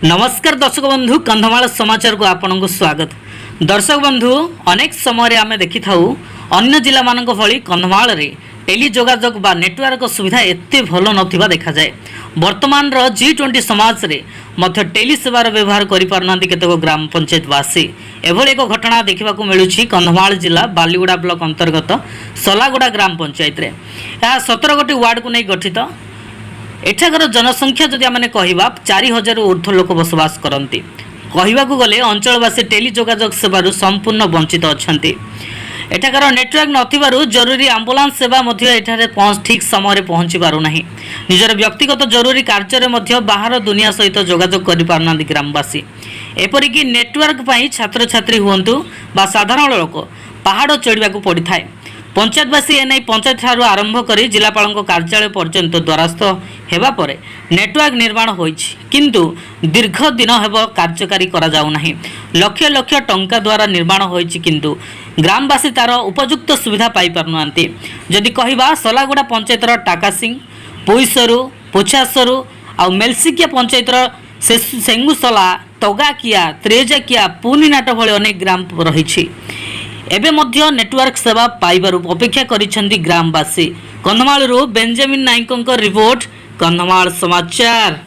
नमस्कार दर्शक बंधु कंधमाल समाचार को आपन को स्वागत। दर्शक बंधु अनेक समय आम देखि थाउ अन्य जिला मानक भली कंधमाल रे टेली जोगाजोग बा नेटवर्क सुविधा एते भल नथिबा देखा जाए। वर्तमान रो G20 समाज रे मध्य टेली सेवार व्यवहार करि पारनांती केतक ग्राम पंचायत वासी। एभली एक घटना देखा मिलूँ कंधमाल जिला बालीगुड़ा ब्लॉक अंतर्गत सलागुड़ा ग्राम पंचायत रे। यह 17 गोटी वार्ड को नहीं गठित। एठाकर जनसंख्या जदि आम कहवा 4000 ऊर्ध्व लोक बसवास करती। कहवाक गले अंचलवासी टेली जोगाजोग सेवार संपूर्ण वंचित अच्छा। एठाकर नेटवर्क नथिबारु जरूरी आंबुलांस सेवा ठीक समय पहुँची पारना। निजर व्यक्तिगत जरूरी कार्य बाहर दुनिया सहित जोगाजोग कर पारना ग्रामवासी। एपरिक नेटवर्क पर छात्र छात्री हुंतु बा साधारण लोक पहाड़ चढ़ा पड़ी था। पंचायतवासी एने पंचायत ठारू आरंभ कर जिलापाल कार्यालय पर्यंत द्वारस्थ हेबा परे नेटवर्क निर्माण होइछि, किंतु दीर्घ दिन हेब कार्यकारी करा जाउ नाही। लक्ष लक्ष टंका द्वारा निर्माण होइछि, किंतु ग्रामवासी तार उपयुक्त सुविधा पाई पारनुआंती। जदि कहिबा सलागुड़ा पंचायतर टाकासिंग, पुईसरु, पोछासरु आ मेलसिकिया पंचायतर सेंगुसला, तगाकिया, त्रेजाकिया, पुनीनाट भली अनेक ग्राम रहिछि। एबे मध्य नेटवर्क सेवा पाइबारु अपेक्षा करिसेंती ग्रामवासी। कंधमालरू बेंजामिन नायकଙ୍କ रिपोर्ट, कंधमाल समाचार।